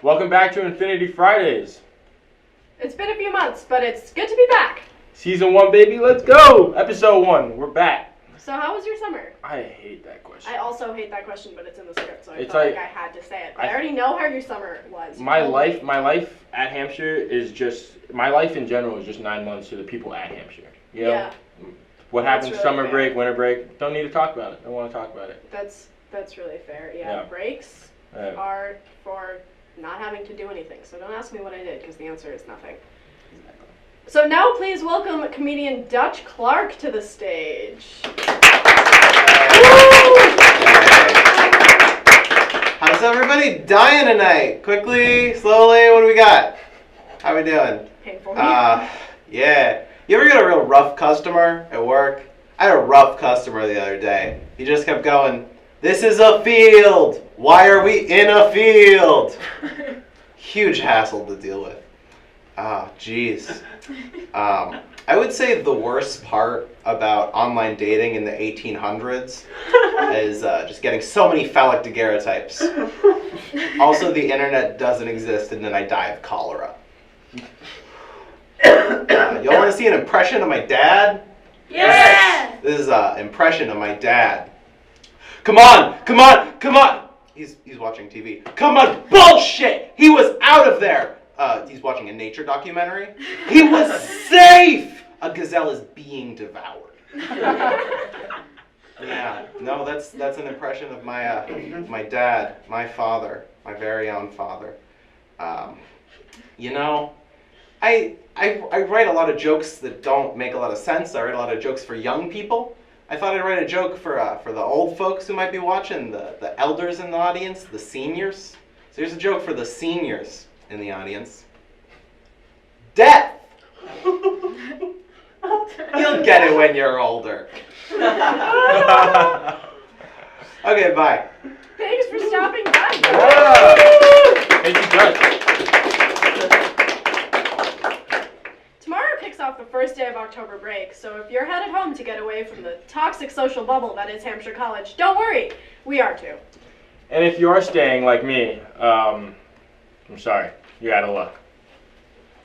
Welcome back to Infinity Fridays. It's been a few months, but it's good to be back. Season 1, baby, let's go! Episode 1, we're back. So how was your summer? I hate that question. I also hate that question, but it's in the script, so I It's felt like- like I had to say it. But I already know how your summer was. My life at Hampshire is just, my life in general is just 9 months to the people at Hampshire. You know? Yeah. What happens That's really summer fair. break, winter break, don't need to talk about it. Don't want to talk about it. That's really fair. Yeah. Yeah. Breaks are for not having to do anything. So don't ask me what I did, because the answer is nothing. So now please welcome comedian Dutch Clark to the stage. How's everybody dying tonight? Quickly, slowly, what do we got? How we doing? Painful. Yeah. You ever get a real rough customer at work? I had a rough customer the other day. He just kept going, "This is a field. Why are we in a field?" Huge hassle to deal with. Jeez. I would say the worst part about online dating in the 1800s is just getting so many phallic daguerreotypes. Also, the internet doesn't exist, and then I die of cholera. Y'all want to see an impression of my dad? Yeah! This is an impression of my dad. Come on! Come on! Come on! He's watching TV. Come on! Bullshit! He was out of there! He's watching a nature documentary. He was safe! A gazelle is being devoured. Yeah, no, that's an impression of my dad, my father, my very own father. You know, I write a lot of jokes that don't make a lot of sense. I write a lot of jokes for young people. I thought I'd write a joke for the old folks who might be watching, the elders in the audience, the seniors. So here's a joke for the seniors in the audience. Death! You'll get it when you're older. Okay, bye. Thanks for stopping by. Yeah. Thank you, Dutch. Tomorrow kicks off the first day of October break, so if you're headed home to get away from the toxic social bubble that is Hampshire College, don't worry, we are too. And if you are staying like me, I'm sorry, you're out of luck.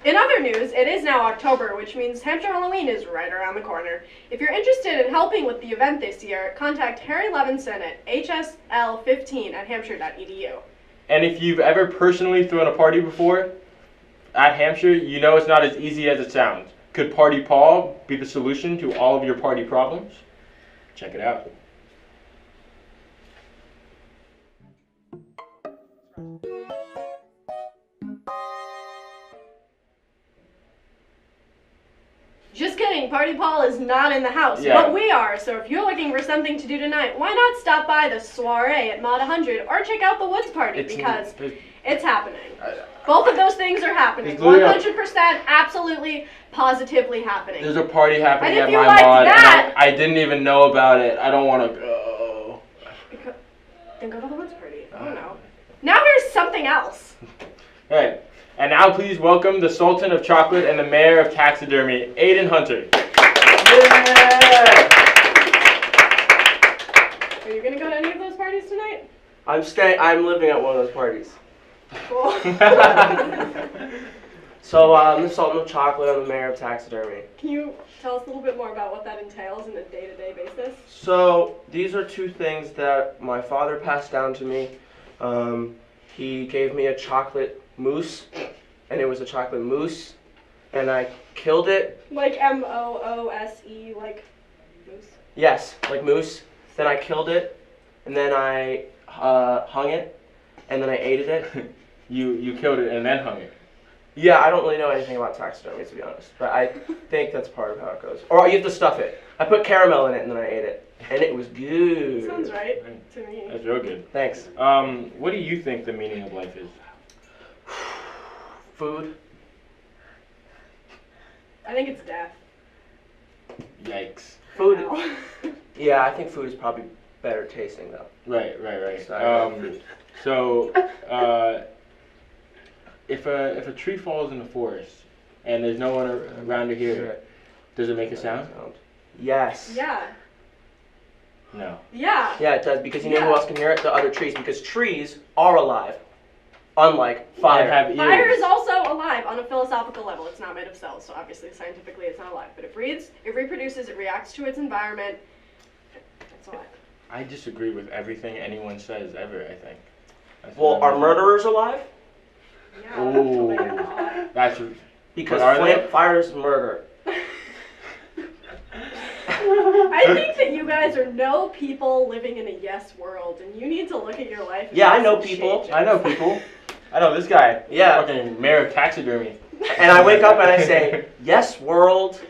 In other news, it is now October, which means Hampshire Halloween is right around the corner. If you're interested in helping with the event this year, contact Harry Levinson at hsl15@hampshire.edu. And if you've ever personally thrown a party before at Hampshire, you know it's not as easy as it sounds. Could Party Paul be the solution to all of your party problems? Check it out. Just kidding, Party Paul is not in the house, Yeah. but we are, so if you're looking for something to do tonight, why not stop by the soiree at Mod 100 or check out the Woods Party, because it's happening. Both of those things are happening. It's literally 100% absolutely, positively happening. There's a party happening And if at you my liked mod, that- and I didn't even know about it. I don't want to go. Then go to the Woods Party. I don't know. Now here's something else. All right. And now please welcome the Sultan of Chocolate and the Mayor of Taxidermy, Aiden Hunter. Yeah! Are you gonna go to any of those parties tonight? I'm living at one of those parties. Cool. So I'm the Sultan of Chocolate. I'm the Mayor of Taxidermy. Can you tell us a little bit more about what that entails on a day-to-day basis? So these are two things that my father passed down to me. He gave me a chocolate mousse, and it was a chocolate mousse, and I killed it. Like M-O-O-S-E, like moose? Yes, like mousse. Then I killed it, and then I hung it, and then I ate it. You killed it and then hung it. Yeah, I don't really know anything about taxidermy, to be honest, but I think that's part of how it goes. Or you have to stuff it. I put caramel in it, and then I ate it, and it was good. Sounds right to me. That's real good. Thanks. What do you think the meaning of life is? Food. I think it's death. Yikes. Food. Wow. Yeah, I think food is probably better tasting though. Right. Sorry. So, if a tree falls in the forest and there's no one around to hear it, does it make a sound? Yes. Yeah. No. Yeah. Yeah, it does, because you know who else can hear it? The other trees, because trees are alive. unlike fire. And have ears. Fire is also alive on a philosophical level. It's not made of cells, so obviously scientifically it's not alive. But it breathes, it reproduces, it reacts to its environment. It's alive. I disagree with everything anyone says ever, I think. Well, are murderers alive? Yeah, Ooh. that's alive. That's Because But are they? fire is murder. I think that you guys are no people living in a yes world, and you need to look at your life. And Yeah, I make know some people. changes. I know people. I know this guy. Yeah. Fucking mayor of taxidermy. And I wake up and I say, yes, world.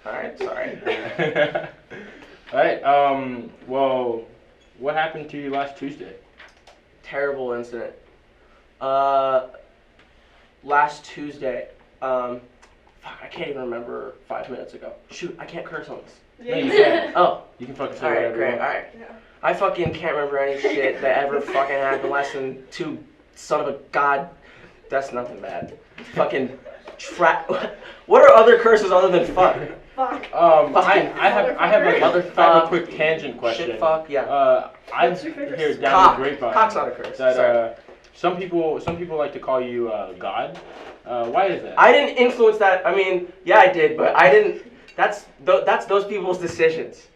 Alright, sorry. Alright, well, what happened to you last Tuesday? Terrible incident. Last Tuesday, fuck, I can't even remember 5 minutes ago. Shoot, I can't curse on this. No, you can. Oh, You can fucking say alright, whatever you great, want. alright. Yeah. I fucking can't remember any shit that ever fucking happened less than two son of a god. That's nothing bad. Fucking what are other curses other than fuck? Fuck. I have a Motherfucker. quick tangent question. Shit, fuck, yeah. I've What's your favorite heard song? down Cock. the grapevine Cock's not a curse. that Sorry. some people like to call you God. Why is that? I didn't influence that. I mean, yeah, I did, but I didn't. That's those people's decisions.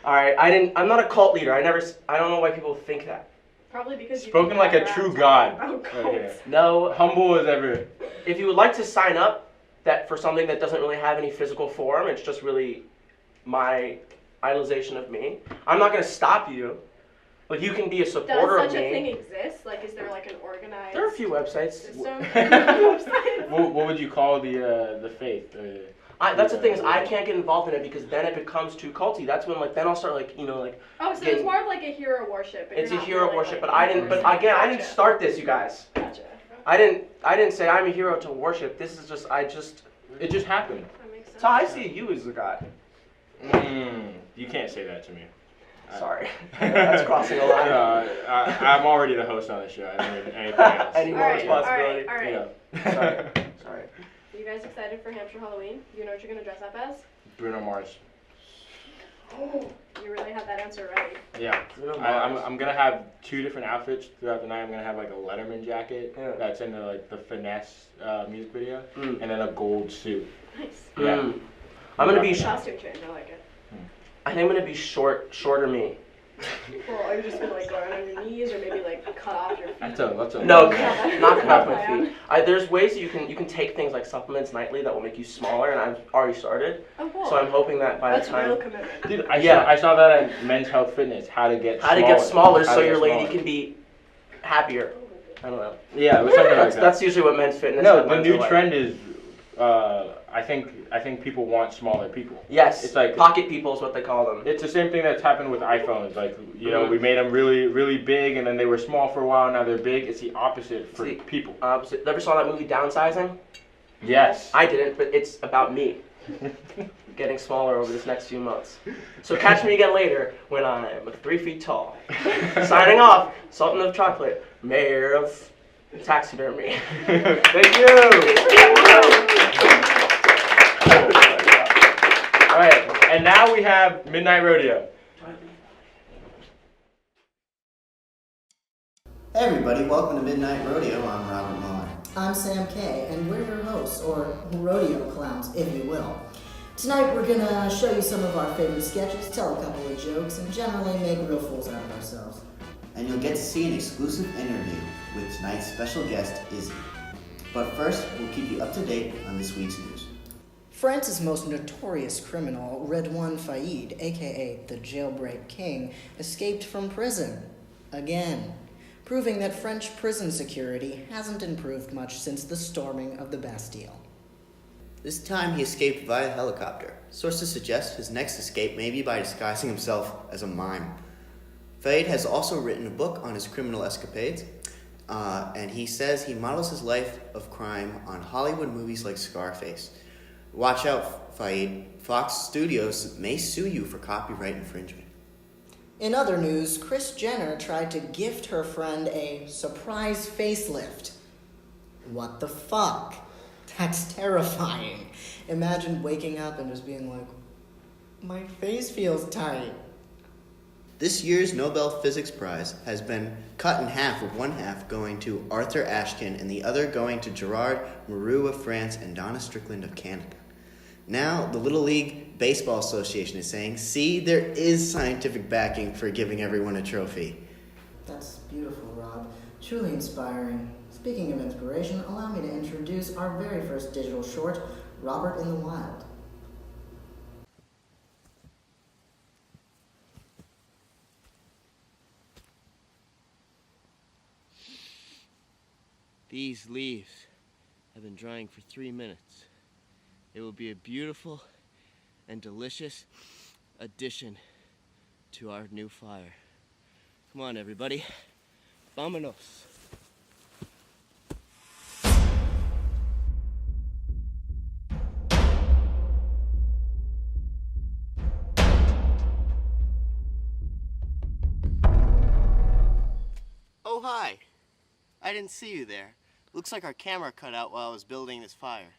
All right, I'm not a cult leader. I don't know why people think that. Probably because you Spoken can like a walk true around god. talking about Right cults. here. No, Humble as ever. if you would like to sign up that for something that doesn't really have any physical form, it's just really my idolization of me. I'm not gonna stop you. Like you can be a Does supporter of such a thing me. exist? Like, is there like an organized There are a few websites. system? What would you call the faith? That's the thing is I can't get involved in it because then it becomes too culty. That's when then I'll start like Oh, so it's more of like a hero worship. But it's a you're not hero really, worship. like, But I didn't. But again, I didn't Gotcha. start this, you guys. Gotcha. I didn't say I'm a hero to worship. This is just It just happened. That makes sense. So I see you as a god. You can't say that to me. Sorry, that's crossing a line. I'm already the host on the show. I don't need anything else. Any more Alright, responsibility? alright. You know. Sorry. You guys excited for Hampshire Halloween? You know what you're gonna dress up as? Bruno Mars. You really had that answer right. Yeah. Bruno I'm Mars. gonna have 2 different outfits throughout the night. I'm gonna have like a Letterman jacket Yeah. that's in the Finesse music video, Mm. and then a gold suit. Nice. Yeah. Mm. I'm gonna be. Costume change. I like it. I think I'm gonna be shorter me. Well, are you just gonna like go around on your knees, or maybe like cut off your feet? That's a No, Yeah. not cut off my Plan. feet. There's ways that you can take things like supplements nightly that will make you smaller, and I've already started. Oh, cool. So I'm hoping that by That's the time real commitment. Dude, Yeah. I saw that at Men's Health Fitness. How to get smaller How so to your get lady smaller. can be happier. I don't know. Yeah, it was something like that. That's usually what men's fitness. No, the headlines new are like. trend is, I think people want smaller people. Yes, It's like pocket people is what they call them. it's the same thing that's happened with iPhones. Like Mhm. we made them really big, and then they were small for a while. Now they're big. It's the opposite for See. people. Opposite. Ever saw that movie Downsizing? Yes. I didn't, but it's about me getting smaller over this next few months. So catch me again later when I'm 3 feet tall. Signing off, Sultan of Chocolate, Mayor of Taxidermy. Thank you. All right, and now we have Midnight Rodeo. Hey everybody, welcome to Midnight Rodeo. I'm Robert Muller. I'm Sam Kay, and we're your hosts, or rodeo clowns, if you will. Tonight we're gonna show you some of our favorite sketches, tell a couple of jokes, and generally make real fools out of ourselves. And you'll get to see an exclusive interview with tonight's special guest, Izzy. But first, we'll keep you up to date on this week's news. France's most notorious criminal, Redouane Faïd, aka the Jailbreak King, escaped from prison. Again. Proving that French prison security hasn't improved much since the storming of the Bastille. This time he escaped via helicopter. Sources suggest his next escape may be by disguising himself as a mime. Faïd has also written a book on his criminal escapades, and he says he models his life of crime on Hollywood movies like Scarface. Watch out, Faïd. Fox Studios may sue you for copyright infringement. In other news, Kris Jenner tried to gift her friend a surprise facelift. What the fuck? That's terrifying. Imagine waking up and just being like, my face feels tight. This year's Nobel Physics Prize has been cut in half, with one half going to Arthur Ashkin and the other going to Gerard Moreau of France and Donna Strickland of Canada. Now, the Little League Baseball Association is saying, see, there is scientific backing for giving everyone a trophy. That's beautiful, Rob. Truly inspiring. Speaking of inspiration, allow me to introduce our very first digital short, Robert in the Wild. These leaves have been drying for 3 minutes. It will be a beautiful and delicious addition to our new fire. Come on, everybody. Vámonos. Oh, hi. I didn't see you there. Looks like our camera cut out while I was building this fire.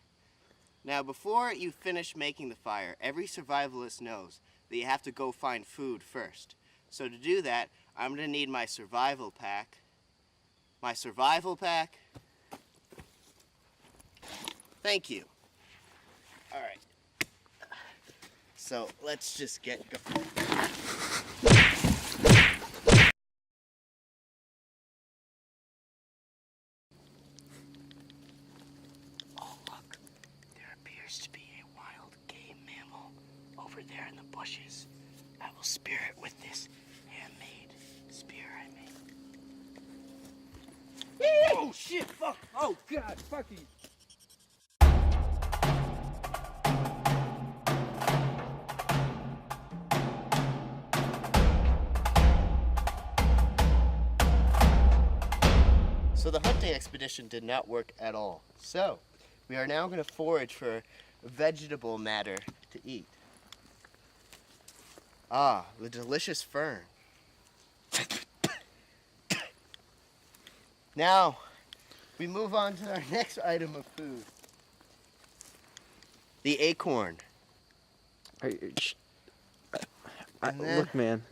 Now, before you finish making the fire, every survivalist knows that you have to go find food first. So to do that, I'm going to need my survival pack. My survival pack. Thank you. All right. So let's just get going. Oh, look. There appears to be a wild game mammal over there in the bushes. I will spear it with this handmade spear I made. Oh, shit, fuck. Oh, God, fuck you. So the hunting expedition did not work at all. So we are now going to forage for vegetable matter to eat. Ah, the delicious fern. Now, we move on to our next item of food. The acorn. And then- Look, man.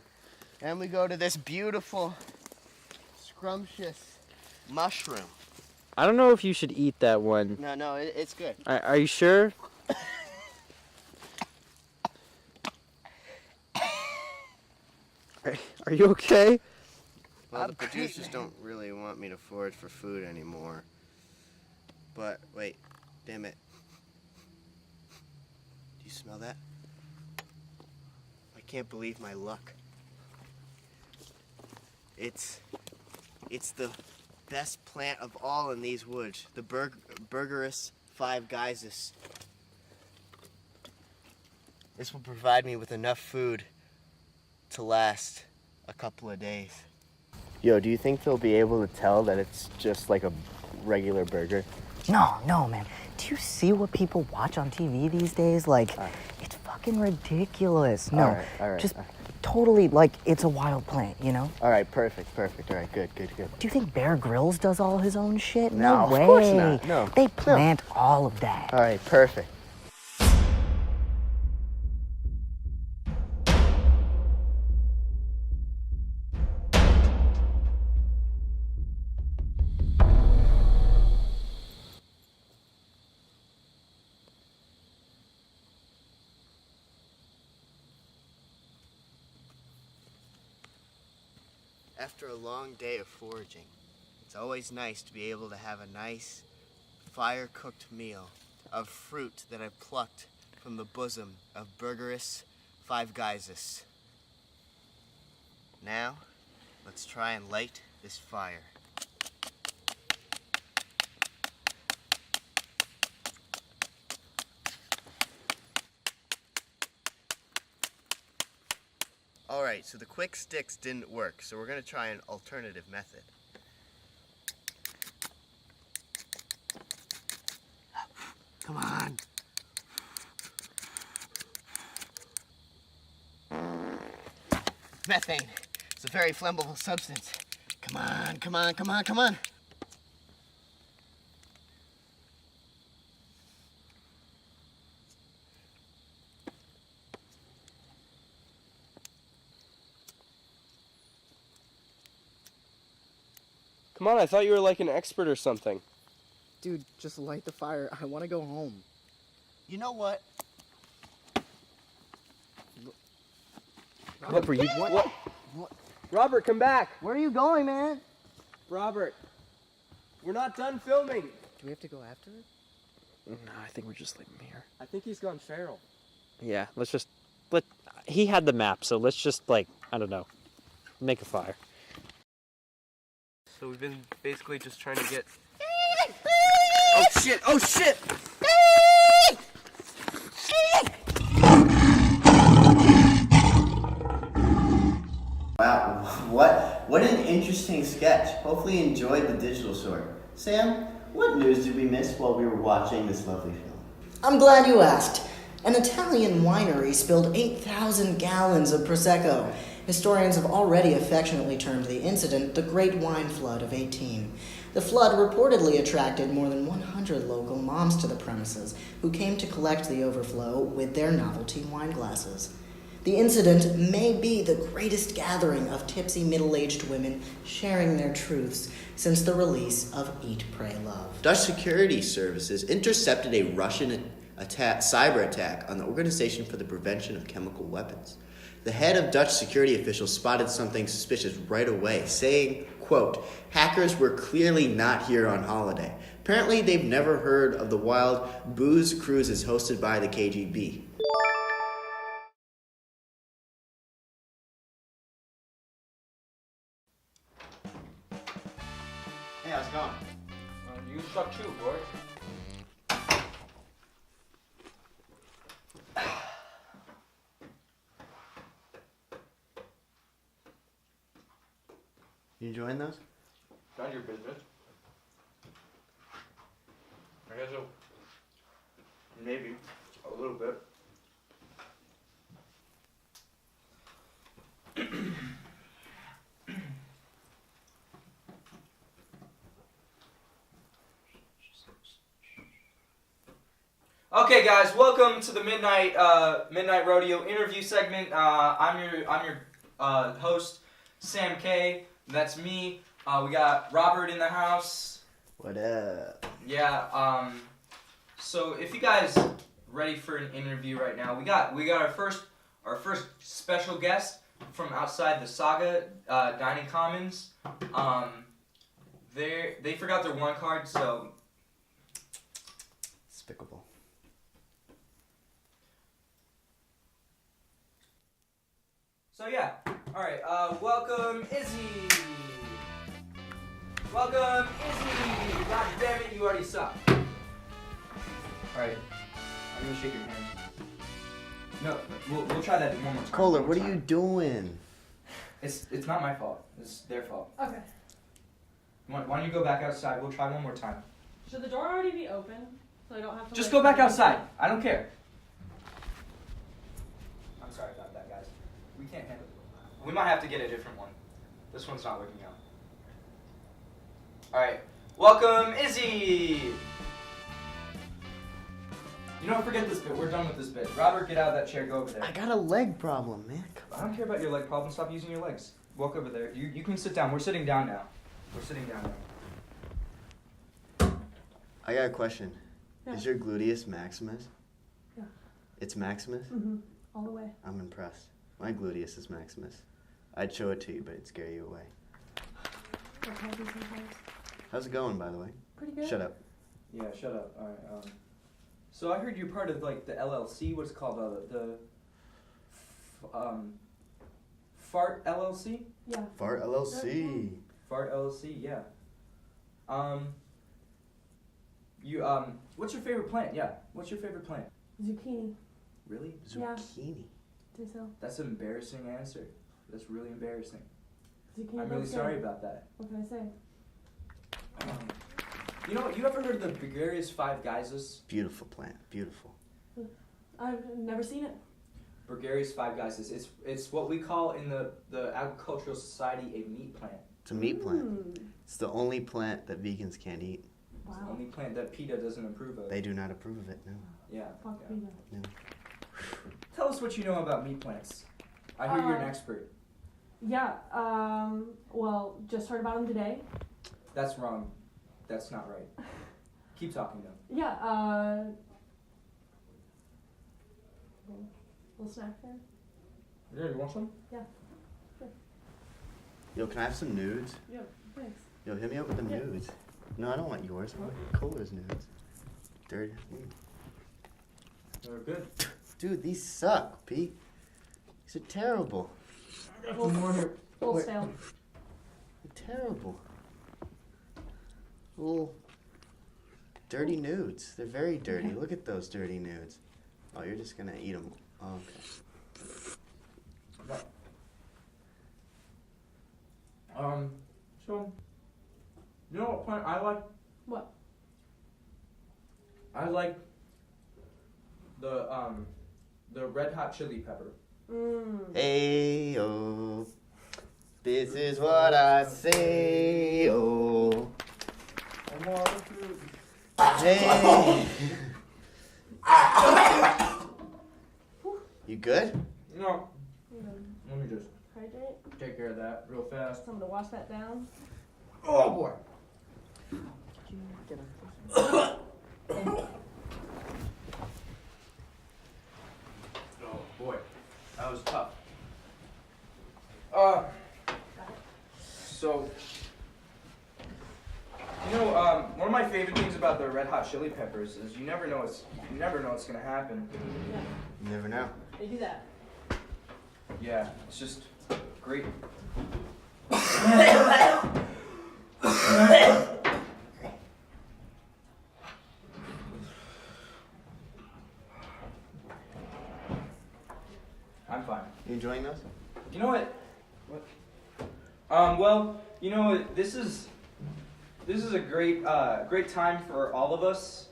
And we go to this beautiful, scrumptious mushroom. I don't know if you should eat that one. No, it's good. Are you sure? Are you okay? Well, I'm the producers crazy. don't really want me to forage for food anymore. But, wait, damn it. Do you smell that? I can't believe my luck. It's the best plant of all in these woods. The Bergerus 5 Guysis. This will provide me with enough food to last a couple of days. Yo, do you think they'll be able to tell that it's just like a regular burger? No, man. Do you see what people watch on TV these days? Like, it's fucking ridiculous. No, all right. just totally like it's a wild plant, you know? All right, perfect. All right, good. Do you think Bear Grylls does all his own shit? No, way. of course not. No. They plant all of that. All right, perfect. After a long day of foraging, it's always nice to be able to have a nice fire-cooked meal of fruit that I've plucked from the bosom of Bergerus 5 Guysis. Now, let's try and light this fire. Alright, so the quick sticks didn't work, so we're going to try an alternative method. Come on. Methane. It's a very flammable substance. Come on. Come on, I thought you were like an expert or something. Dude, just light the fire. I want to go home. You know what? Robert, what? Robert, come back! Where are you going, man? Robert, we're not done filming. Do we have to go after it? No, I think we're just leaving him here. I think he's gone feral. Yeah, he had the map, so let's just, I don't know, make a fire. So we've been basically just trying to get... Oh shit! Oh shit! Wow, what an interesting sketch. Hopefully you enjoyed the digital sort. Sam, what news did we miss while we were watching this lovely film? I'm glad you asked. An Italian winery spilled 8,000 gallons of Prosecco. Historians have already affectionately termed the incident the Great Wine Flood of 18. The flood reportedly attracted more than 100 local moms to the premises, who came to collect the overflow with their novelty wine glasses. The incident may be the greatest gathering of tipsy middle-aged women sharing their truths since the release of Eat, Pray, Love. Dutch security services intercepted a Russian cyber attack on the Organization for the Prevention of Chemical Weapons. The head of Dutch security officials spotted something suspicious right away, saying, quote, "Hackers were clearly not here on holiday. Apparently they've never heard of the wild booze cruises hosted by the KGB. Hey, how's it going? You suck too, boy. You enjoying those? None of your business. I guess so. Maybe. A little bit. Okay, guys, welcome to the Midnight Rodeo interview segment. I'm your host, Sam K. That's me. We got Robert in the house. What up? Yeah. So if you guys ready for an interview right now, we got our first special guest from outside the Saga Dining Commons. They forgot their one card, so Despicable. So yeah, all right. Welcome, Izzy. Welcome, Izzy. God damn it, you already suck. All right, I'm gonna shake your hand. No, we'll try that one more time. Kohler, One what more are you time. doing? It's not my fault. It's their fault. Okay. Why don't you go back outside? We'll try one more time. Should the door already be open so I don't have to? Just go back outside. I don't care. I'm sorry about that, guys. We can't handle it. We might have to get a different one. This one's not working out. All right. Welcome, Izzy. You know, forget this bit. We're done with this bit. Robert, get out of that chair. Go over there. I got a leg problem, man. I don't care about your leg problem. Stop using your legs. Walk over there. You can sit down. We're sitting down now. We're sitting down now. I got a question. Yeah. Is your gluteus maximus? Yeah. It's Maximus? Mm-hmm. All the way. I'm impressed. My gluteus is Maximus. I'd show it to you, but it'd scare you away. How's it going, by the way? Pretty good. Shut up. Yeah, shut up. All right. So I heard you're part of like the LLC. What's it called? Fart LLC. Yeah. Fart LLC. Fart LLC. Yeah. What's your favorite plant? Yeah. What's your favorite plant? Zucchini. Really? Yeah. Zucchini. Do so. That's an embarrassing answer. That's really embarrassing. Zucchini. I'm really looks sorry good. about that. What can I say? You know, you ever heard of the gregarious five geisers? Beautiful plant. Beautiful. I've never seen it. Gregarious five geisers. It's what we call in the Agricultural Society a meat plant. It's a meat plant. Mm. It's the only plant that vegans can't eat. It's the Wow. only plant that PETA doesn't approve of. They do not approve of it, no. Yeah. Fuck yeah. me. Tell us what you know about meat plants. I hear you're an expert. Yeah. Well, just heard about them today. That's wrong. That's not right. Keep talking though. Yeah, little snack there. Yeah, you want some? Yeah. Sure. Yo, can I have some nudes? Yeah, thanks. Yo, hit me up with them Yeah. nudes. No, I don't want yours. I want Cole's nudes. Dirty. They're good. Dude, these suck, Pete. These are terrible. I got some more here. Full sale. They're terrible. Little dirty nudes. They're very dirty. Look at those dirty nudes. Oh, you're just gonna eat them. Oh, okay. So, you know what plant I like? What? I like the red hot chili pepper. Hey, oh. This is what I say, oh. Hey. You good? No, let me just Hydrate. take care of that real fast. Time to wash that down. Oh boy. Oh boy, that was tough. So, one of my favorite things about the red hot chili peppers is you never know what's gonna happen. Yeah. You never know. They do that. Yeah, it's just great. I'm fine. You enjoying those? You know what? Well, this is a great time for all of us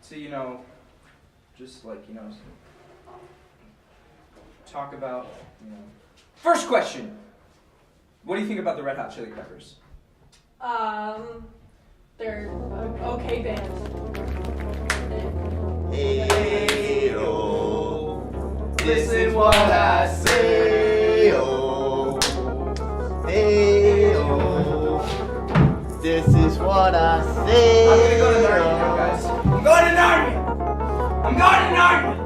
to, just talk about, First question. What do you think about the Red Hot Chili Peppers? They're okay band. Hey, oh. This is what I say, oh. Hey, oh. This is what I say. I'm gonna go to Narnia now, guys. I'm going to Narnia! I'm going to Narnia!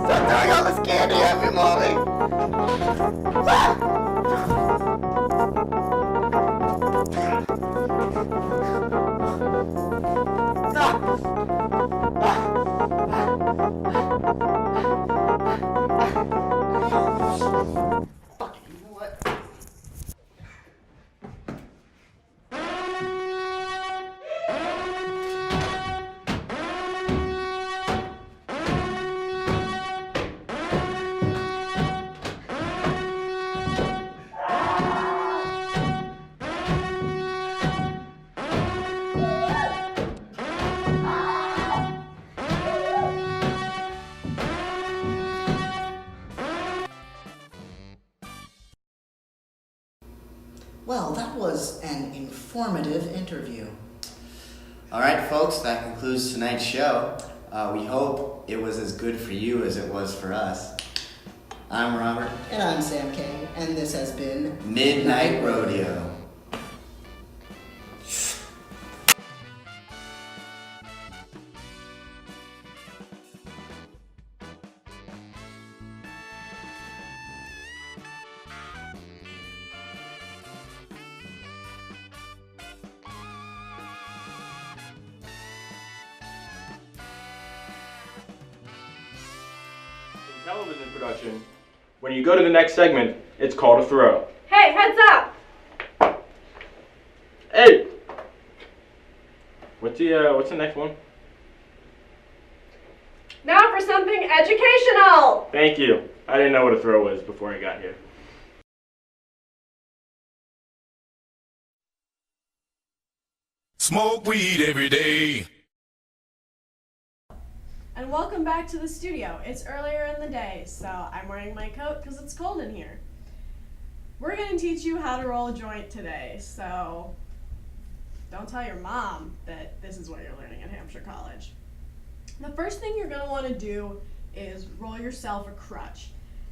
Stop throwing all this candy at me, Molly. Fuck it, you know what? Well, that was an informative interview. All right, folks, that concludes tonight's show. We hope it was as good for you as it was for us. I'm Robert. And I'm Sam K, and this has been Midnight Rodeo. In television production, when you go to the next segment, it's called a throw. Hey, heads up! Hey! What's the next one? Now for something educational! Thank you. I didn't know what a throw was before I got here. Smoke weed every day. And welcome back to the studio. It's earlier in the day, so I'm wearing my coat because it's cold in here. We're going to teach you how to roll a joint today, so don't tell your mom that this is what you're learning at Hampshire College. The first thing you're going to want to do is roll yourself a crutch.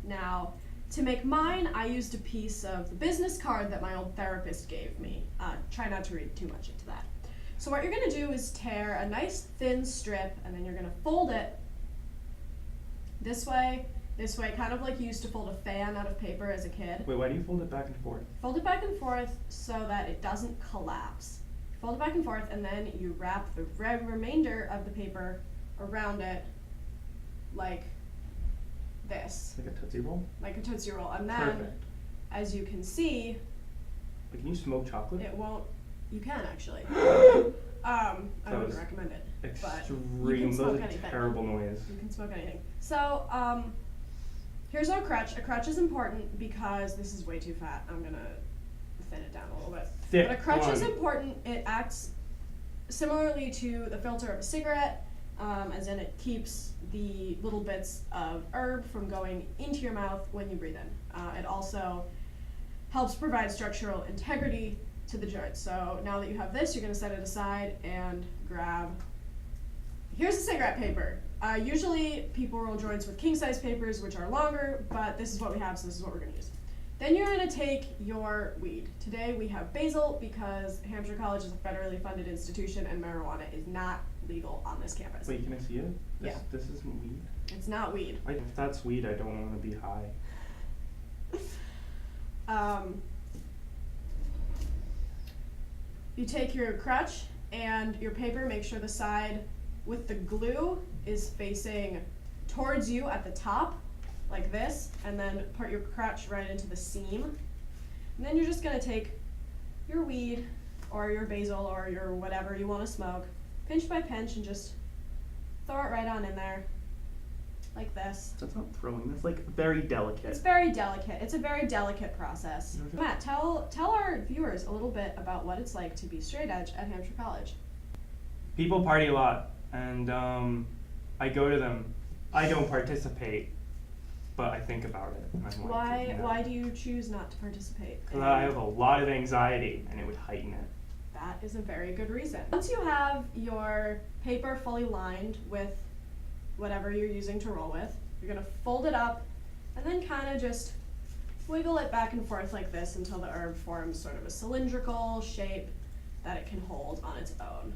Now, to make mine, I used a piece of the business card that my old therapist gave me. Try not to read too much into that. So what you're gonna do is tear a nice thin strip, and then you're gonna fold it this way, kind of like you used to fold a fan out of paper as a kid. Wait, why do you fold it back and forth? Fold it back and forth so that it doesn't collapse. Fold it back and forth, and then you wrap the remainder of the paper around it like this. Like a Tootsie Roll? Like a Tootsie Roll. And then, Perfect. as you can see, Wait, can you smoke chocolate? it won't, you can actually. I That wouldn't was recommend it. But Extreme. you can smoke Those are anything. terrible noise. You can smoke anything. So, here's our crutch. A crutch is important because this is way too fat. I'm gonna thin it down a little bit. Thick But a crutch is one. important. It acts similarly to the filter of a cigarette, as in it keeps the little bits of herb from going into your mouth when you breathe in. It also helps provide structural integrity to the joint. So now that you have this, you're gonna set it aside and grab, here's the cigarette paper. Usually people roll joints with king size papers, which are longer, but this is what we have, so this is what we're gonna use. Then you're gonna take your weed. Today we have basil because Hampshire College is a federally funded institution and marijuana is not legal on this campus. Wait, can I see it? Yeah. This isn't weed? It's not weed. If that's weed, I don't want to be high. You take your crutch and your paper, make sure the side with the glue is facing towards you at the top, like this, and then put your crutch right into the seam. And then you're just gonna take your weed or your basil or your whatever you want to smoke, pinch by pinch, and just throw it right on in there, like this. That's not throwing. That's like very delicate. It's very delicate. It's a very delicate process. Okay. Matt, tell our viewers a little bit about what it's like to be straight edge at Hampshire College. People party a lot, and I go to them. I don't participate, but I think about it. And I'm like, Why do you choose not to participate? Because I have a lot of anxiety, and it would heighten it. That is a very good reason. Once you have your paper fully lined with whatever you're using to roll with, you're gonna fold it up and then kind of just wiggle it back and forth like this until the herb forms sort of a cylindrical shape that it can hold on its own.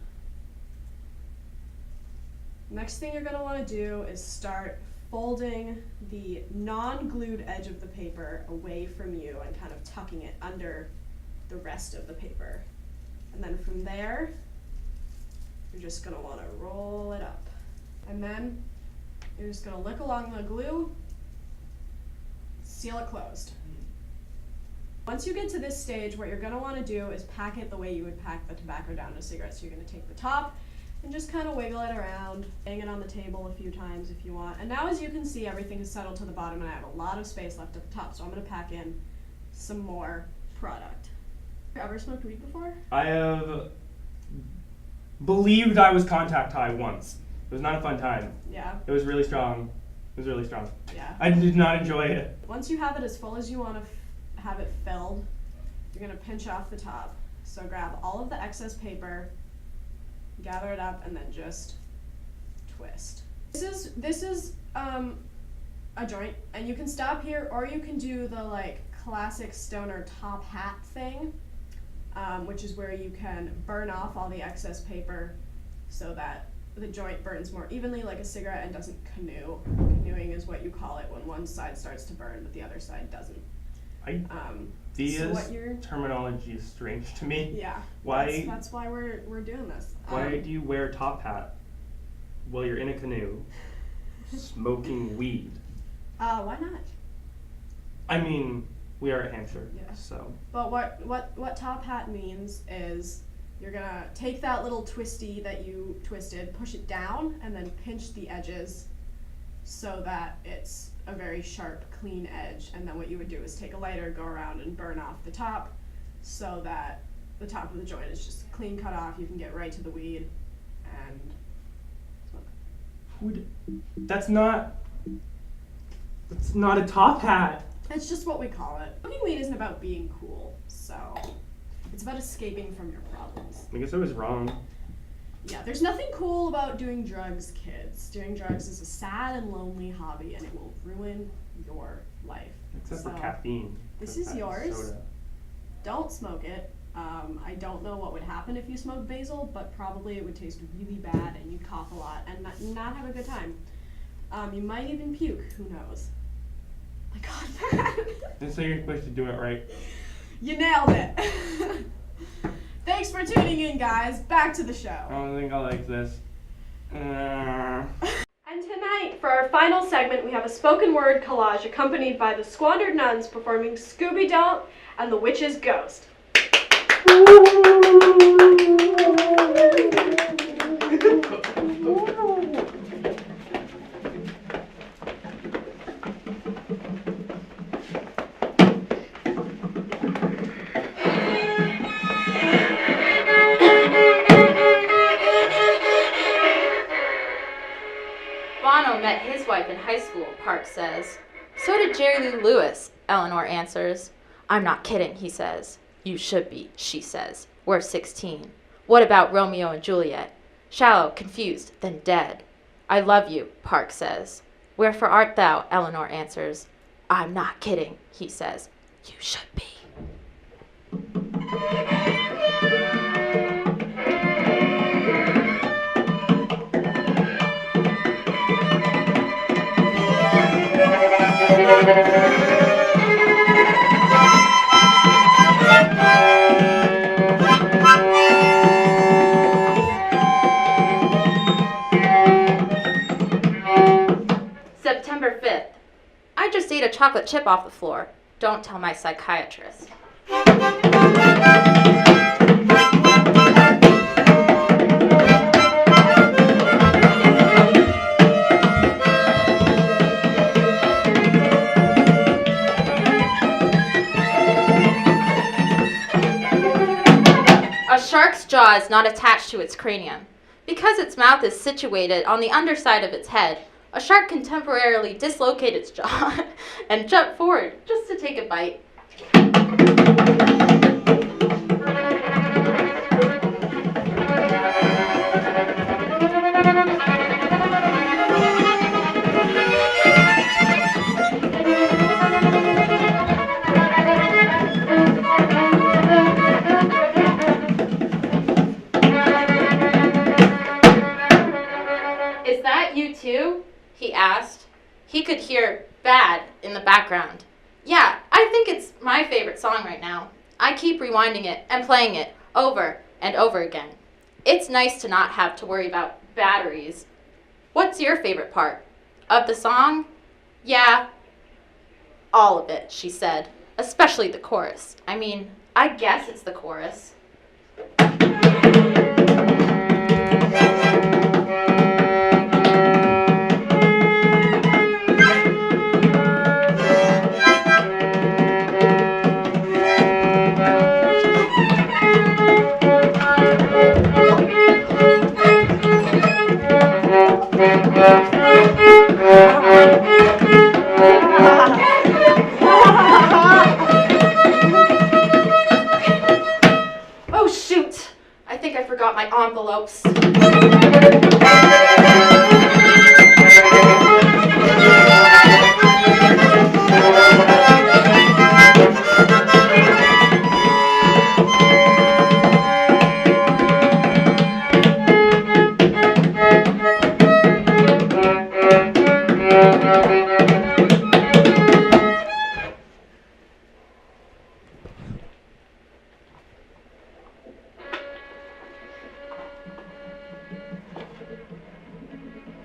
Next thing you're gonna wanna do is start folding the non-glued edge of the paper away from you and kind of tucking it under the rest of the paper. And then from there, you're just gonna wanna roll it up. And then you're just gonna lick along the glue, seal it closed. Once you get to this stage, what you're gonna wanna do is pack it the way you would pack the tobacco down to a cigarette. So you're gonna take the top and just kind of wiggle it around, hang it on the table a few times if you want. And now as you can see, everything is settled to the bottom and I have a lot of space left at the top. So I'm gonna pack in some more product. Have you ever smoked weed before? I have believed I was contact high once. It was not a fun time. Yeah, It was really strong. It was really strong. yeah. I did not enjoy it. Once you have it as full as you want to have it filled, you're going to pinch off the top. So grab all of the excess paper, gather it up, and then just twist. This is a joint, and you can stop here, or you can do the like classic stoner top hat thing, which is where you can burn off all the excess paper so that the joint burns more evenly like a cigarette and doesn't canoe. Canoeing is what you call it when one side starts to burn but the other side doesn't. These terminology is strange to me. Yeah. Why? That's why we're doing this. Why do you wear a top hat while you're in a canoe smoking weed? Why not? I mean, we are at Hampshire, Yeah. so. But what top hat means is you're gonna take that little twisty that you twisted, push it down, and then pinch the edges so that it's a very sharp, clean edge. And then what you would do is take a lighter, go around and burn off the top so that the top of the joint is just clean cut off. You can get right to the weed and smoke. That's not a top hat. It's just what we call it. Smoking weed isn't about being cool, so it's about escaping from your problems. I guess I was wrong. Yeah, there's nothing cool about doing drugs, kids. Doing drugs is a sad and lonely hobby, and it will ruin your life. Except So, for caffeine. this 'cause is that yours. Soda. Don't smoke it. I don't know what would happen if you smoked basil, but probably it would taste really bad and you'd cough a lot and not have a good time. You might even puke, who knows. Oh my god, man. And so you're supposed to do it right. You nailed it. Thanks for tuning in, guys. Back to the show. I don't think I like this. And tonight, for our final segment, we have a spoken word collage accompanied by the Squandered Nuns performing Scooby-Don't and the Witch's Ghost. Bono met his wife in high school, Park says. So did Jerry Lee Lewis, Eleanor answers. I'm not kidding, he says. You should be, she says. We're 16. What about Romeo and Juliet? Shallow, confused, then dead. I love you, Park says. Wherefore art thou, Eleanor answers. I'm not kidding, he says. You should be. September 5th. I just ate a chocolate chip off the floor. Don't tell my psychiatrist. A shark's jaw is not attached to its cranium. Because its mouth is situated on the underside of its head, a shark can temporarily dislocate its jaw and jump forward just to take a bite. Is that you too? He asked. He could hear bad in the background. Yeah, I think it's my favorite song right now. I keep rewinding it and playing it over and over again. It's nice to not have to worry about batteries. What's your favorite part? Of the song? Yeah, all of it, she said. Especially the chorus. I mean, I guess it's the chorus. Oh shoot! I think I forgot my envelopes.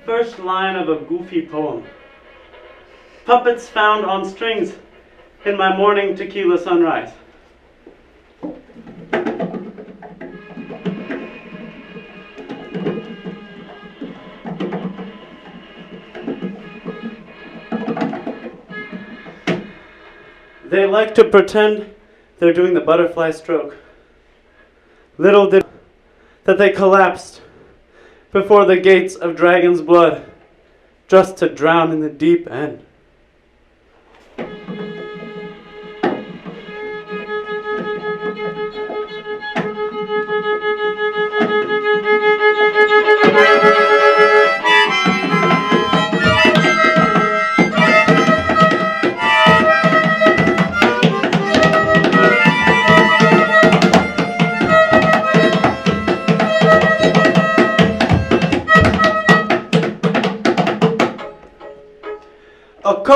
First line of a goofy poem. Puppets found on strings in my morning tequila sunrise. They like to pretend they're doing the butterfly stroke. Little did that they collapsed before the gates of dragon's blood, just to drown in the deep end.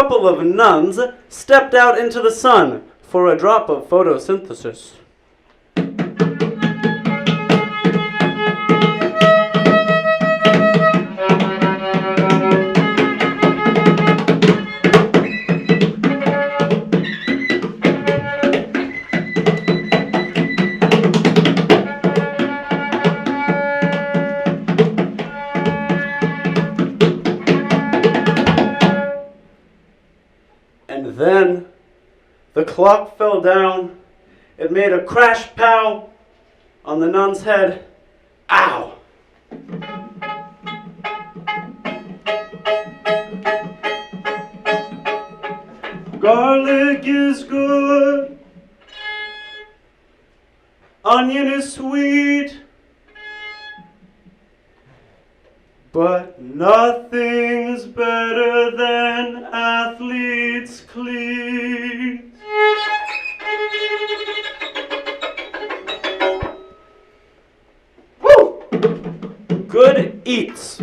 couple of nuns stepped out into the sun for a drop of photosynthesis. And then the clock fell down. It made a crash pow on the nun's head. Ow! Garlic is good. Onion is sweet. But nothing's better than athlete's cleats. Woo! Good eats.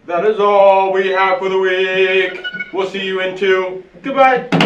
That is all we have for the week. We'll see you in 2. Goodbye.